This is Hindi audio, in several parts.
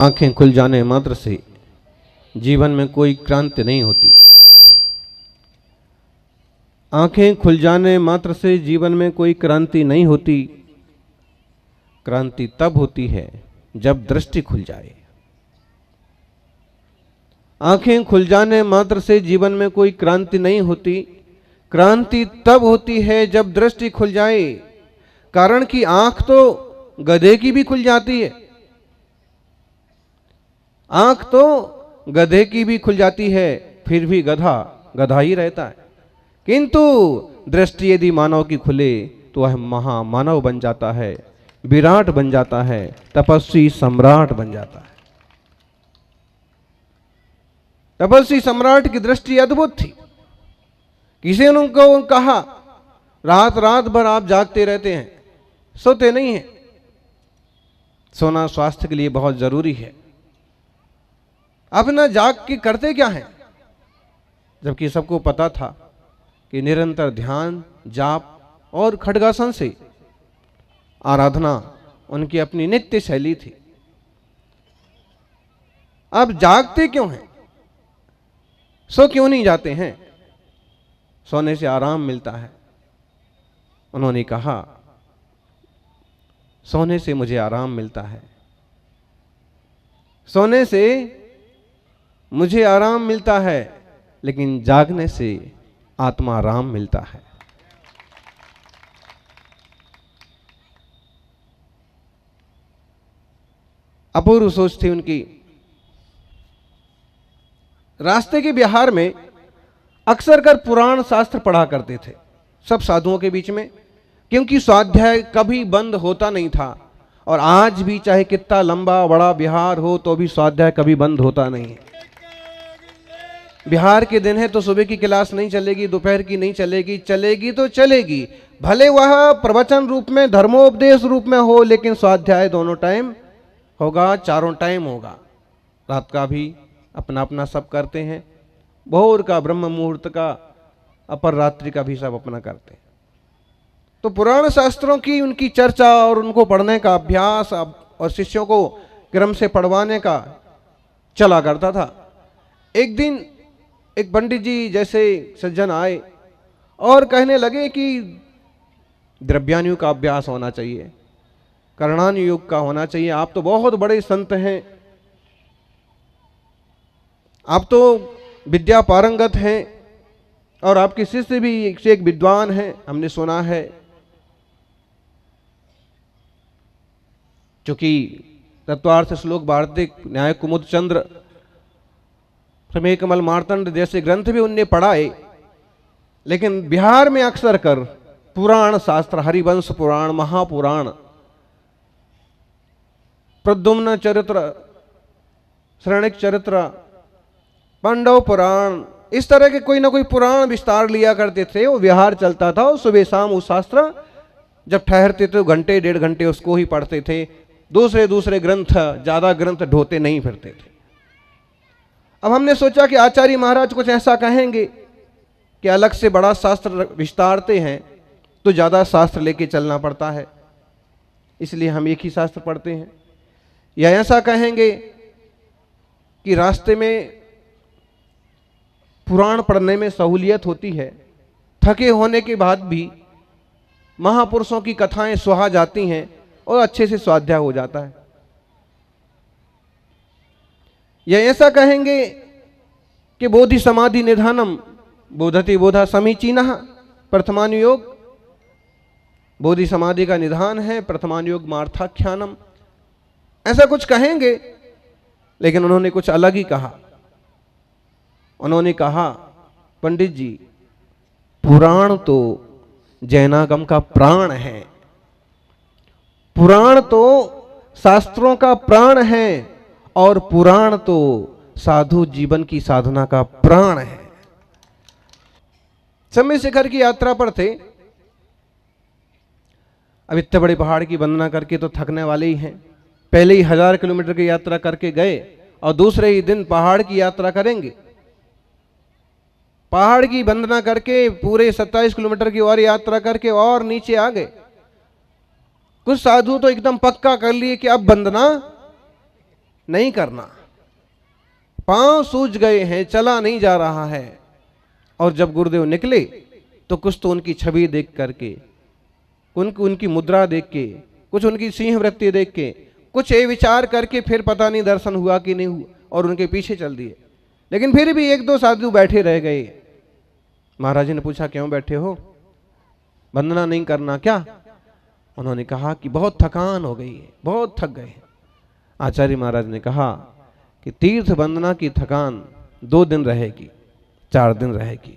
आंखें खुल जाने मात्र से जीवन में कोई क्रांति नहीं होती। आंखें खुल जाने मात्र से जीवन में कोई क्रांति नहीं होती। क्रांति तब होती है जब दृष्टि खुल जाए। आंखें खुल जाने मात्र से जीवन में कोई क्रांति नहीं होती। क्रांति तब होती है जब दृष्टि खुल जाए। कारण कि आंख तो गधे की भी खुल जाती है, आंख तो गधे की भी खुल जाती है, फिर भी गधा गधा ही रहता है। किंतु दृष्टि यदि मानव की खुले तो वह महामानव बन जाता है, विराट बन जाता है, तपस्वी सम्राट बन जाता है। तपस्वी सम्राट की दृष्टि अद्भुत थी। किसी ने उनको कहा, रात रात भर आप जागते रहते हैं, सोते नहीं हैं। सोना स्वास्थ्य के लिए बहुत जरूरी है। अब ना जाग के करते क्या हैं? जबकि सबको पता था कि निरंतर ध्यान, जाप और खड्गासन से आराधना उनकी अपनी नित्य शैली थी। अब जागते क्यों हैं? सो क्यों नहीं जाते हैं? सोने से आराम मिलता है। उन्होंने कहा, सोने से मुझे आराम मिलता है, सोने से मुझे आराम मिलता है, लेकिन जागने से आत्मा आराम मिलता है। अपूर्व सोच थी उनकी। रास्ते के बिहार में अक्सर कर पुराण शास्त्र पढ़ा करते थे सब साधुओं के बीच में, क्योंकि स्वाध्याय कभी बंद होता नहीं था। और आज भी चाहे कितना लंबा बड़ा बिहार हो तो भी स्वाध्याय कभी बंद होता नहीं है। बिहार के दिन है तो सुबह की क्लास नहीं चलेगी, दोपहर की नहीं चलेगी, चलेगी तो चलेगी, भले वह प्रवचन रूप में, धर्मोपदेश रूप में हो, लेकिन स्वाध्याय दोनों टाइम होगा, चारों टाइम होगा। रात का भी अपना अपना सब करते हैं, भोर का, ब्रह्म मुहूर्त का, अपर रात्रि का भी सब अपना करते हैं। तो पुराण शास्त्रों की उनकी चर्चा और उनको पढ़ने का अभ्यास और शिष्यों को क्रम से पढ़वाने का चला करता था। एक दिन एक पंडित जी जैसे सज्जन आए और कहने लगे कि द्रव्यानुयोग का अभ्यास होना चाहिए, करणानुयोग का होना चाहिए। आप तो बहुत बड़े संत हैं, आप तो विद्या पारंगत हैं और आपके शिष्य भी एक से एक विद्वान हैं, हमने सुना है। चूंकि तत्वार्थ श्लोक, वार्तिक, न्याय कुमुद चंद्र, प्रमेय कमल, मार्तंड जैसे ग्रंथ भी उनने पढ़ाए, लेकिन बिहार में अक्सर कर पुराण शास्त्र, हरिवंश पुराण, महापुराण, प्रद्युम्न चरित्र, श्रेणिक चरित्र, पांडव पुराण, इस तरह के कोई ना कोई पुराण विस्तार लिया करते थे। वो विहार चलता था और सुबह शाम वो शास्त्र जब ठहरते थे घंटे डेढ़ घंटे उसको ही पढ़ते थे। दूसरे ग्रंथ, ज्यादा ग्रंथ ढोते नहीं फिरते थे। अब हमने सोचा कि आचार्य महाराज कुछ ऐसा कहेंगे कि अलग से बड़ा शास्त्र विस्तारते हैं तो ज्यादा शास्त्र लेके चलना पड़ता है, इसलिए हम एक ही शास्त्र पढ़ते हैं। या ऐसा कहेंगे कि रास्ते में पुराण पढ़ने में सहूलियत होती है, थके होने के बाद भी महापुरुषों की कथाएं सुहा जाती हैं और अच्छे से स्वाध्याय हो जाता है। या ऐसा कहेंगे कि बोधि समाधि निधानम बोधति बोधा समीचीनः प्रथमानुयोग, बोधि समाधि का निधान है, प्रथमानुयोग मार्थाख्यानम, ऐसा कुछ कहेंगे। लेकिन उन्होंने कुछ अलग ही कहा। उन्होंने कहा, पंडित जी, पुराण तो जैनागम का प्राण है, पुराण तो शास्त्रों का प्राण है, और पुराण तो साधु जीवन की साधना का प्राण है। समय शिखर की यात्रा पर थे। अब इतने बड़े पहाड़ की वंदना करके तो थकने वाले ही हैं। पहले ही 1000 किलोमीटर की यात्रा करके गए और दूसरे ही दिन पहाड़ की यात्रा करेंगे। पहाड़ की वंदना करके पूरे 27 किलोमीटर की और यात्रा करके और नीचे आ गए। कुछ साधु तो एकदम पक्का कर लिए कि अब वंदना नहीं करना। पांव सूज गए हैं, चला नहीं जा रहा है। और जब गुरुदेव निकले तो कुछ तो उनकी छवि देख करके, उनकी मुद्रा देख के, कुछ उनकी सिंह वृत्ति देख के, कुछ ये विचार करके फिर पता नहीं दर्शन हुआ कि नहीं हुआ, और उनके पीछे चल दिए। लेकिन फिर भी एक दो साधु बैठे रह गए। महाराज जी ने पूछा, क्यों बैठे हो, वंदना नहीं करना क्या? उन्होंने कहा कि बहुत थकान हो गई है, बहुत थक गए। आचार्य महाराज ने कहा कि तीर्थ वंदना की थकान 2 दिन रहेगी, 4 दिन रहेगी।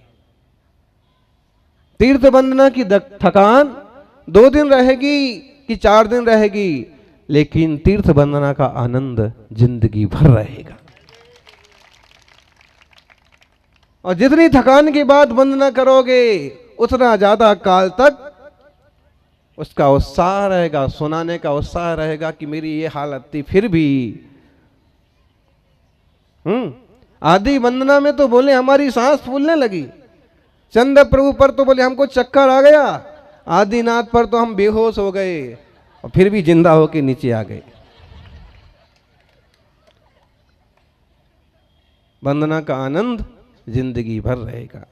तीर्थ वंदना की थकान 2 दिन रहेगी कि 4 दिन रहेगी, लेकिन तीर्थ वंदना का आनंद जिंदगी भर रहेगा। और जितनी थकान के बाद वंदना करोगे उतना ज्यादा काल तक उसका उत्साह रहेगा, सुनाने का उत्साह रहेगा कि मेरी ये हालत थी फिर भी। आदि वंदना में तो बोले हमारी सांस फूलने लगी, चंद्र प्रभु पर तो बोले हमको चक्कर आ गया, आदिनाथ पर तो हम बेहोश हो गए और फिर भी जिंदा होके नीचे आ गए। वंदना का आनंद जिंदगी भर रहेगा।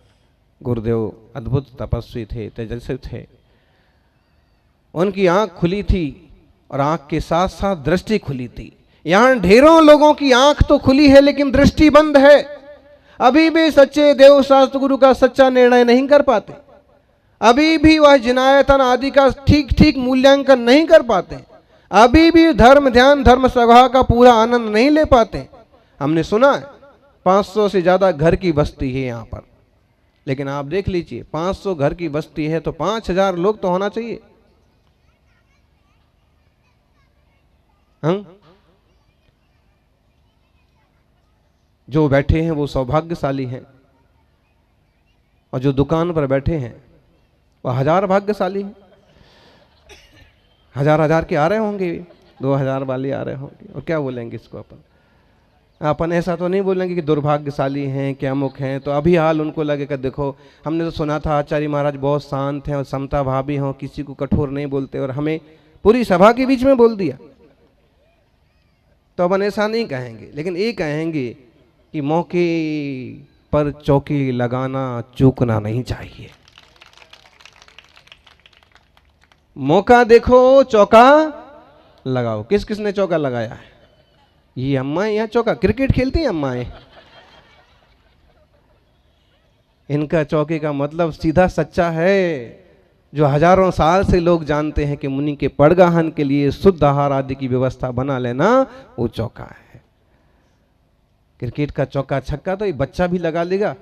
गुरुदेव अद्भुत तपस्वी थे, तेजस्वी थे। उनकी आंख खुली थी और आंख के साथ साथ दृष्टि खुली थी। यहां ढेरों लोगों की आंख तो खुली है लेकिन दृष्टि बंद है। अभी भी सच्चे देव शास्त्र गुरु का सच्चा निर्णय नहीं कर पाते, अभी भी वह जिनायतन आदि का ठीक ठीक मूल्यांकन नहीं कर पाते, अभी भी धर्म ध्यान धर्म सभा का पूरा आनंद नहीं ले पाते। हमने सुना है 500 से ज्यादा घर की बस्ती है यहाँ पर, लेकिन आप देख लीजिए 500 घर की बस्ती है तो 5000 लोग तो होना चाहिए। हम जो बैठे हैं वो सौभाग्यशाली हैं, और जो दुकान पर बैठे हैं वह 1000 भाग्यशाली हैं। 1000 के आ रहे होंगे, 2000 वाले आ रहे होंगे, और क्या बोलेंगे इसको अपन ऐसा तो नहीं बोलेंगे कि दुर्भाग्यशाली हैं क्या अमुक हैं। तो अभी हाल उनको लगेगा, देखो हमने तो सुना था आचार्य महाराज बहुत शांत हैं और समता भावी हों, किसी को कठोर नहीं बोलते, और हमें पूरी सभा के बीच में बोल दिया। तो अपन ऐसा नहीं कहेंगे, लेकिन ये कहेंगे कि मौके पर चौकी लगाना चूकना नहीं चाहिए। मौका देखो चौका लगाओ। किस किसने चौका लगाया है? ये अम्मा यहाँ चौका क्रिकेट खेलती हैं अम्माएं। इनका चौके का मतलब सीधा सच्चा है, जो हजारों साल से लोग जानते हैं कि मुनि के पड़गाहन के लिए शुद्ध आहार आदि की व्यवस्था बना लेना वो चौका है। क्रिकेट का चौका छक्का तो ये बच्चा भी लगा लेगा,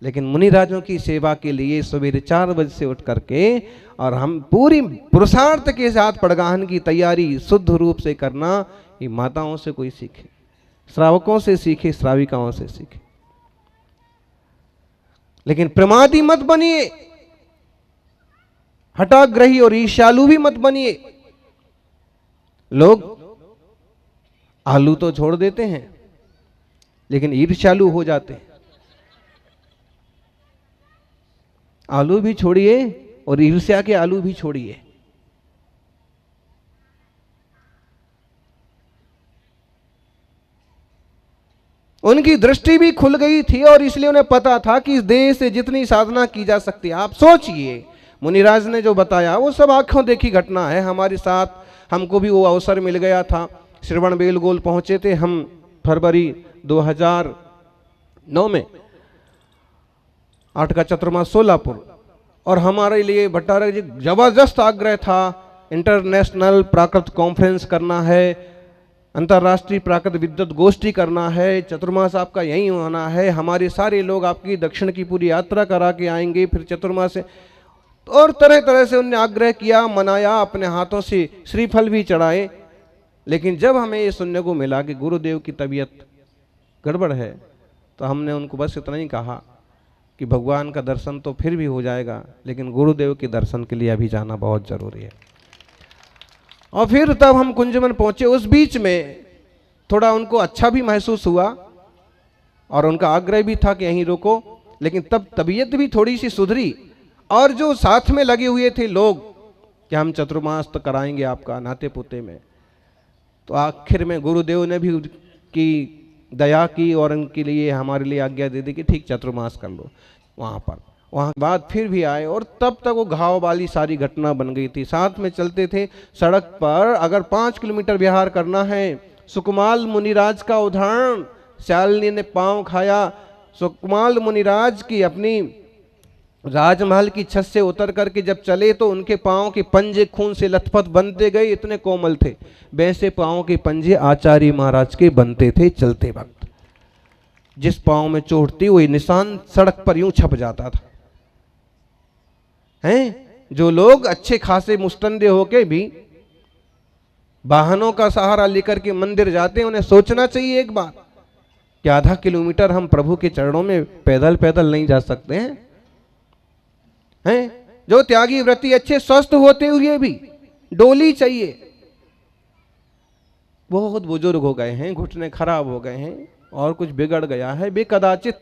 लेकिन मुनि राजों की सेवा के लिए सवेरे 4 बजे से उठ करके और हम पूरी पुरुषार्थ के साथ पड़गाहन की तैयारी शुद्ध रूप से करना, ये माताओं से कोई सीखे, श्रावकों से सीखे, श्राविकाओं से सीखे। लेकिन प्रमादी मत बनिए, हठाग्रही और ईर्ष्यालु भी मत बनिए। लोग आलू तो छोड़ देते हैं लेकिन ईर्ष्यालु हो जाते हैं। आलू भी छोड़िए और ईर्ष्या के आलू भी छोड़िए। उनकी दृष्टि भी खुल गई थी और इसलिए उन्हें पता था कि इस देह से जितनी साधना की जा सकती है। आप सोचिए, मुनिराज ने जो बताया वो सब आंखों देखी घटना है। हमारे साथ हमको भी वो अवसर मिल गया था। श्रवण बेलगोल पहुंचे थे हम फरवरी 2009 में, 8 का चतुर्मास सोलापुर, और हमारे लिए भट्टारक जी जबरदस्त आग्रह था, इंटरनेशनल प्राकृत कॉन्फ्रेंस करना है, अंतर्राष्ट्रीय प्राकृत विद्युत गोष्ठी करना है, चतुर्मास आपका यहीं होना है, हमारे सारे लोग आपकी दक्षिण की पूरी यात्रा करा के आएंगे, फिर चतुर्मास से, और तरह तरह से उनने आग्रह किया, मनाया, अपने हाथों से श्रीफल भी चढ़ाए। लेकिन जब हमें ये सुनने को मिला कि गुरुदेव की तबीयत गड़बड़ है, तो हमने उनको बस इतना ही कहा कि भगवान का दर्शन तो फिर भी हो जाएगा, लेकिन गुरुदेव के दर्शन के लिए अभी जाना बहुत जरूरी है। और फिर तब हम कुंजवन पहुंचे। उस बीच में थोड़ा उनको अच्छा भी महसूस हुआ और उनका आग्रह भी था कि यहीं रुको, लेकिन तब तबीयत भी थोड़ी सी सुधरी। और जो साथ में लगे हुए थे लोग कि हम चतुर्मास तो कराएंगे आपका नाते पोते में, तो आखिर में गुरुदेव ने भी की दया की और उनके लिए हमारे लिए आज्ञा दे दी कि ठीक चातुर्मास कर लो वहाँ पर। वहाँ बाद फिर भी आए और तब तक वो घाव वाली सारी घटना बन गई थी। साथ में चलते थे सड़क पर, अगर 5 किलोमीटर विहार करना है। सुकुमाल मुनिराज का उदाहरण, शालिनी ने पांव खाया। सुकुमाल मुनिराज की अपनी राजमहल की छत से उतर करके जब चले तो उनके पांव के पंजे खून से लथपथ बनते गए, इतने कोमल थे। वैसे पांव के पंजे आचार्य महाराज के बनते थे चलते वक्त। जिस पांव में चोट थी वही निशान सड़क पर यूं छप जाता था। हैं जो लोग अच्छे खासे मुस्तंदे होके भी वाहनों का सहारा लेकर के मंदिर जाते हैं, उन्हें सोचना चाहिए एक बार कि आधा किलोमीटर हम प्रभु के चरणों में पैदल पैदल नहीं जा सकते हैं। जो त्यागी व्रती अच्छे स्वस्थ होते हुए भी डोली चाहिए। बहुत बुजुर्ग हो गए हैं, घुटने खराब हो गए हैं और कुछ बिगड़ गया है, वे कदाचित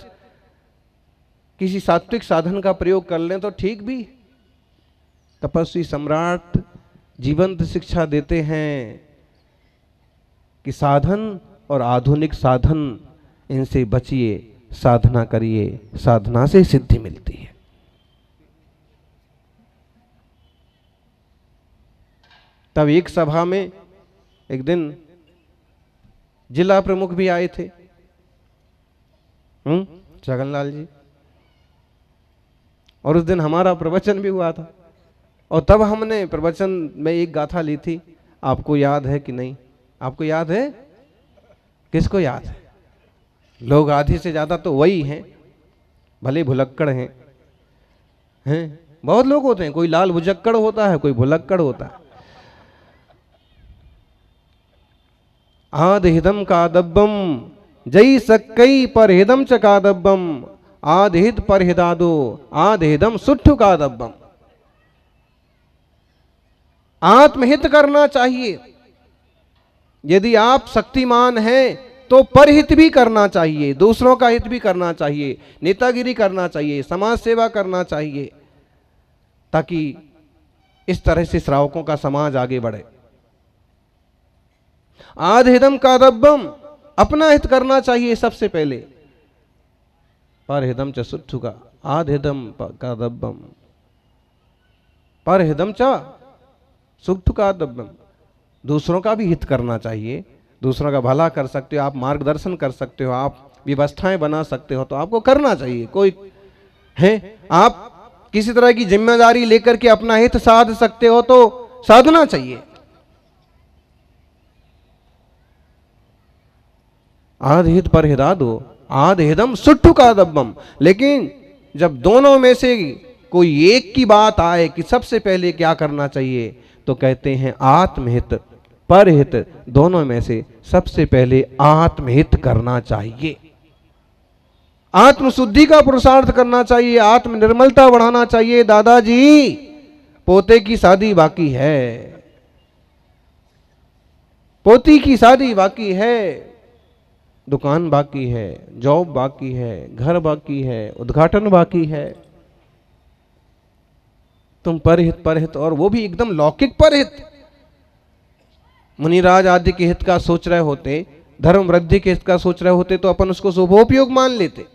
किसी सात्विक साधन का प्रयोग कर लें तो ठीक भी। तपस्वी सम्राट जीवंत शिक्षा देते हैं कि साधन और आधुनिक साधन इनसे बचिए, साधना करिए, साधना से सिद्धि मिलती है। तब एक सभा में एक दिन जिला प्रमुख भी आए थे, जगनलाल जी, और उस दिन हमारा प्रवचन भी हुआ था। और तब हमने प्रवचन में एक गाथा ली थी, आपको याद है कि नहीं? आपको याद है? किसको याद है? लोग आधे से ज्यादा तो वही हैं, भले भुलक्कड़ हैं। बहुत लोग होते हैं, कोई लाल भुजक्कड़ होता है, कोई भुलक्कड़ होता है। आदहिदम कादब्बम जई सक्कई परहिदम च कादब्बम आदहिद परहिदादो आदहिदम सुट्ठु कादब्बम। आत्महित करना चाहिए। यदि आप शक्तिमान हैं तो परहित भी करना चाहिए, दूसरों का हित भी करना चाहिए, नेतागिरी करना चाहिए, समाज सेवा करना चाहिए, ताकि इस तरह से श्रावकों का समाज आगे बढ़े। आदहिदम कादब्बम, अपना हित करना चाहिए सबसे पहले। परहिदम च सुट्ठु का आदहिदम कादब्बम परहिदम च सुट्ठु कादब्बम। दूसरों का भी हित करना चाहिए, दूसरों का भला कर सकते हो आप, मार्गदर्शन कर सकते हो आप, व्यवस्थाएं बना सकते हो तो आपको करना चाहिए। कोई है आप किसी तरह की जिम्मेदारी लेकर के अपना हित साध सकते हो तो साधना चाहिए। आदहित परहिदादो आदहिदम सुट्ठु कादब्बम। लेकिन जब दोनों में से कोई एक की बात आए कि सबसे पहले क्या करना चाहिए, तो कहते हैं आत्महित परहित, दोनों में से सबसे पहले आत्महित करना चाहिए। आत्मशुद्धि का पुरुषार्थ करना चाहिए, आत्मनिर्मलता बढ़ाना चाहिए। दादाजी पोते की शादी बाकी है, पोती की शादी बाकी है, दुकान बाकी है, जॉब बाकी है, घर बाकी है, उद्घाटन बाकी है। तुम परहित परहित, और वो भी एकदम लौकिक परहित। मुनिराज आदि के हित का सोच रहे होते, धर्म वृद्धि के हित का सोच रहे होते तो अपन उसको शुभोपयोग मान लेते,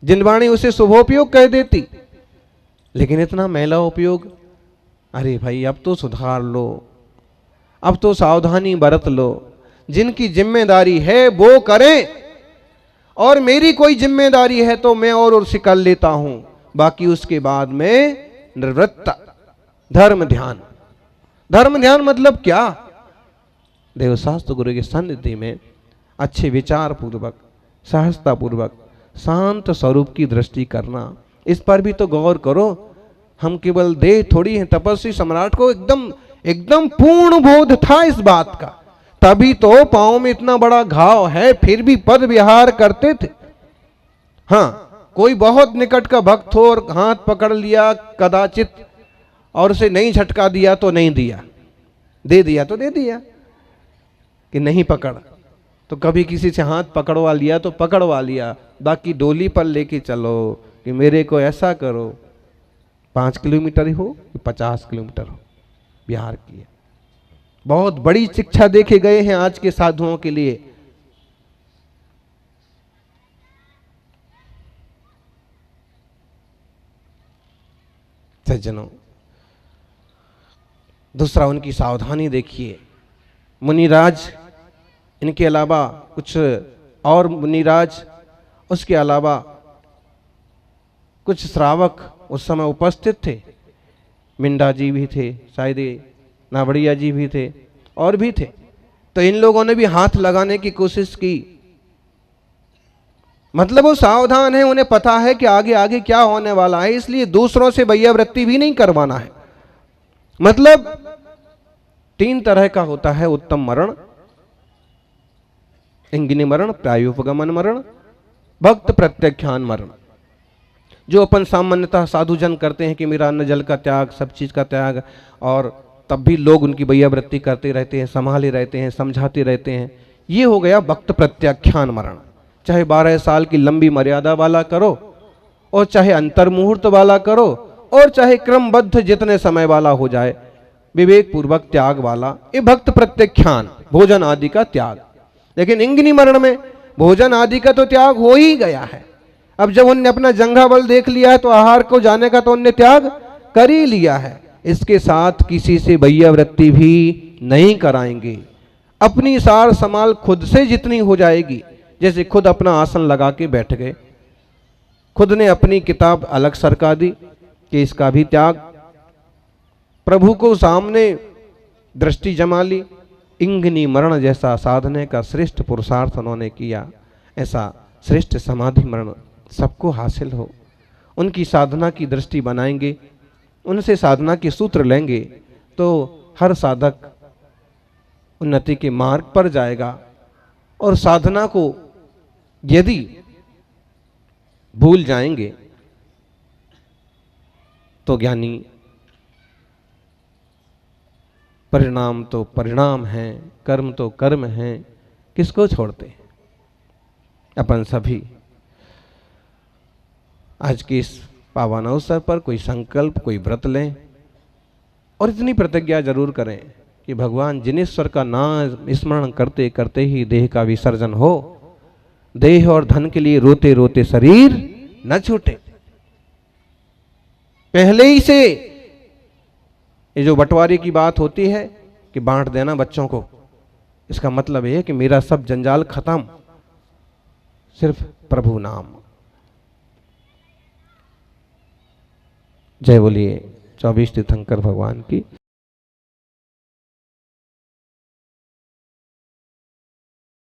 जिनवाणी उसे शुभोपयोग कह देती। लेकिन इतना मैला उपयोग, अरे भाई अब तो सुधार लो, अब तो सावधानी बरत लो। जिनकी जिम्मेदारी है वो करें, और मेरी कोई जिम्मेदारी है तो मैं और उसे कर लेता हूं, बाकी उसके बाद में निर्वृत्त। धर्म ध्यान, धर्म ध्यान मतलब क्या? देवशास्त्र गुरु की सन्निधि में अच्छे विचार पूर्वक, सहजता पूर्वक, शांत स्वरूप की दृष्टि करना। इस पर भी तो गौर करो। हम केवल देह थोड़ी हैं। तपस्वी सम्राट को एकदम एकदम पूर्ण बोध था इस बात का, तभी तो पांव में इतना बड़ा घाव है फिर भी पद विहार करते थे। हाँ, कोई बहुत निकट का भक्त हो और हाथ पकड़ लिया कदाचित, और उसे नहीं झटका दिया तो नहीं दिया, दे दिया तो दे दिया, कि नहीं पकड़ तो कभी किसी से हाथ पकड़वा लिया तो पकड़वा लिया, बाकी डोली पर लेके चलो कि मेरे को ऐसा करो। 5 किलोमीटर ही हो कि 50 किलोमीटर हो, बिहार किया बहुत बड़ी शिक्षा देके गए हैं आज के साधुओं के लिए। सज्जनों, दूसरा उनकी सावधानी देखिए। मुनिराज, इनके अलावा कुछ और मुनिराज, उसके अलावा कुछ श्रावक उस समय उपस्थित थे। मिंडा जी भी थे, शायद नावड़िया जी भी थे, और भी थे। तो इन लोगों ने भी हाथ लगाने की कोशिश की। मतलब वो सावधान है, उन्हें पता है कि आगे आगे क्या होने वाला है, इसलिए दूसरों से वैयावृत्ति भी नहीं करवाना है। मतलब 3 तरह का होता है उत्तम मरण: इंगिनी मरण, प्रायोपगमन मरण, भक्त प्रत्याख्यान मरण। जो अपन सामान्यतः साधुजन करते हैं कि मेरा अन्न जल का त्याग, सब चीज का त्याग, और तब भी लोग उनकी वैयावृत्ति करते रहते हैं, संभाले रहते हैं, समझाते रहते हैं। ये हो गया भक्त प्रत्याख्यान मरण। चाहे 12 साल की लंबी मर्यादा वाला करो, और चाहे अंतर मुहूर्त वाला करो, और चाहे क्रमबद्ध जितने समय वाला हो जाए, विवेक पूर्वक त्याग वाला, ये भक्त प्रत्याख्यान, भोजन आदि का त्याग। लेकिन इंगिनी मरण में भोजन आदि का तो त्याग हो ही गया है। अब जब उनने अपना जंघा बल देख लिया है तो आहार को जाने का तो उनने त्याग कर ही लिया है। इसके साथ किसी से वैयावृत्ति भी नहीं कराएंगे। अपनी सार संभाल खुद से जितनी हो जाएगी, जैसे खुद अपना आसन लगा के बैठ गए, खुद ने अपनी किताब अलग सरका दी कि इसका भी त्याग, प्रभु को सामने दृष्टि जमा ली। इंगिनी मरण जैसा साधने का श्रेष्ठ पुरुषार्थ उन्होंने किया। ऐसा श्रेष्ठ समाधि मरण सबको हासिल हो। उनकी साधना की दृष्टि बनाएंगे, उनसे साधना के सूत्र लेंगे, तो हर साधक उन्नति के मार्ग पर जाएगा। और साधना को यदि भूल जाएंगे तो ज्ञानी, परिणाम तो परिणाम है, कर्म तो कर्म है, किसको छोड़ते हैं। अपन सभी आज के इस पावन अवसर पर कोई संकल्प, कोई व्रत लें, और इतनी प्रतिज्ञा जरूर करें कि भगवान जिनेश्वर का नाम स्मरण करते करते ही देह का विसर्जन हो, देह और धन के लिए रोते रोते शरीर न छूटे। पहले ही से ये जो बंटवारे की बात होती है कि बांट देना बच्चों को, इसका मतलब यह है कि मेरा सब जंजाल खत्म, सिर्फ प्रभु नाम। जय बोलिए 24 तीर्थंकर भगवान की।